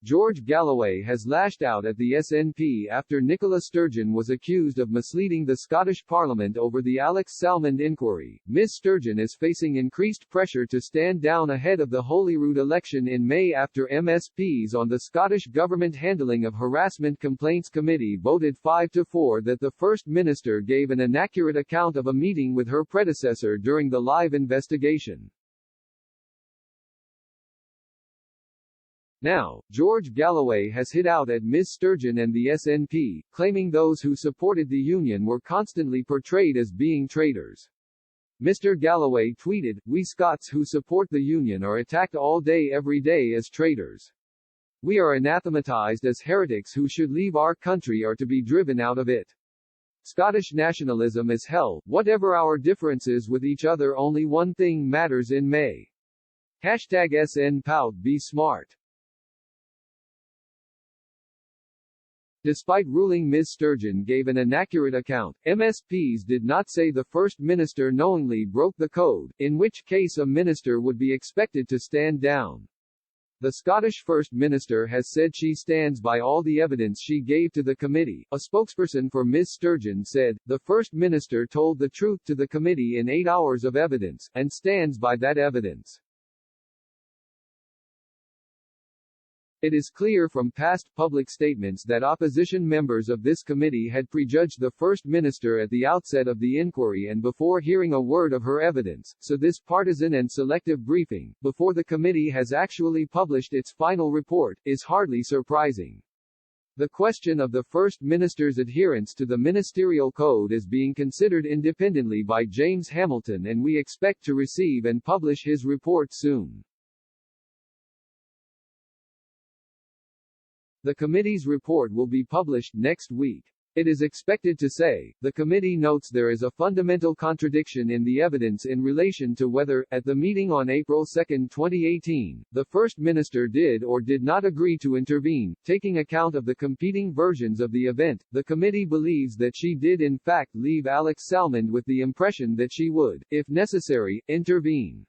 George Galloway has lashed out at the SNP after Nicola Sturgeon was accused of misleading the Scottish Parliament over the Alex Salmond inquiry. Ms Sturgeon is facing increased pressure to stand down ahead of the Holyrood election in May after MSPs on the Scottish Government Handling of Harassment Complaints Committee voted 5-4 that the First Minister gave an inaccurate account of a meeting with her predecessor during the live investigation. Now, George Galloway has hit out at Ms Sturgeon and the SNP, claiming those who supported the union were constantly portrayed as being traitors. Mr. Galloway tweeted, "We Scots who support the union are attacked all day every day as traitors. We are anathematized as heretics who should leave our country or to be driven out of it. Scottish nationalism is hell, whatever our differences with each other, only one thing matters in May. #SNPout be smart." Despite ruling Ms Sturgeon gave an inaccurate account, MSPs did not say the First Minister knowingly broke the code, in which case a minister would be expected to stand down. The Scottish First Minister has said she stands by all the evidence she gave to the committee. A spokesperson for Ms Sturgeon said, "The First Minister told the truth to the committee in 8 hours of evidence, and stands by that evidence. It is clear from past public statements that opposition members of this committee had prejudged the First Minister at the outset of the inquiry and before hearing a word of her evidence, so this partisan and selective briefing, before the committee has actually published its final report, is hardly surprising. The question of the First Minister's adherence to the Ministerial Code is being considered independently by James Hamilton, and we expect to receive and publish his report soon." The committee's report will be published next week. It is expected to say, the committee notes there is a fundamental contradiction in the evidence in relation to whether, at the meeting on April 2, 2018, the First Minister did or did not agree to intervene. Taking account of the competing versions of the event, the committee believes that she did in fact leave Alex Salmond with the impression that she would, if necessary, intervene.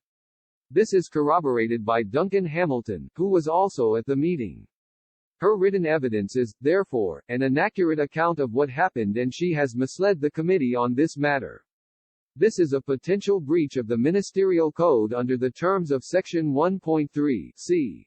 This is corroborated by Duncan Hamilton, who was also at the meeting. Her written evidence is, therefore, an inaccurate account of what happened, and she has misled the committee on this matter. This is a potential breach of the Ministerial Code under the terms of Section 1.3 c.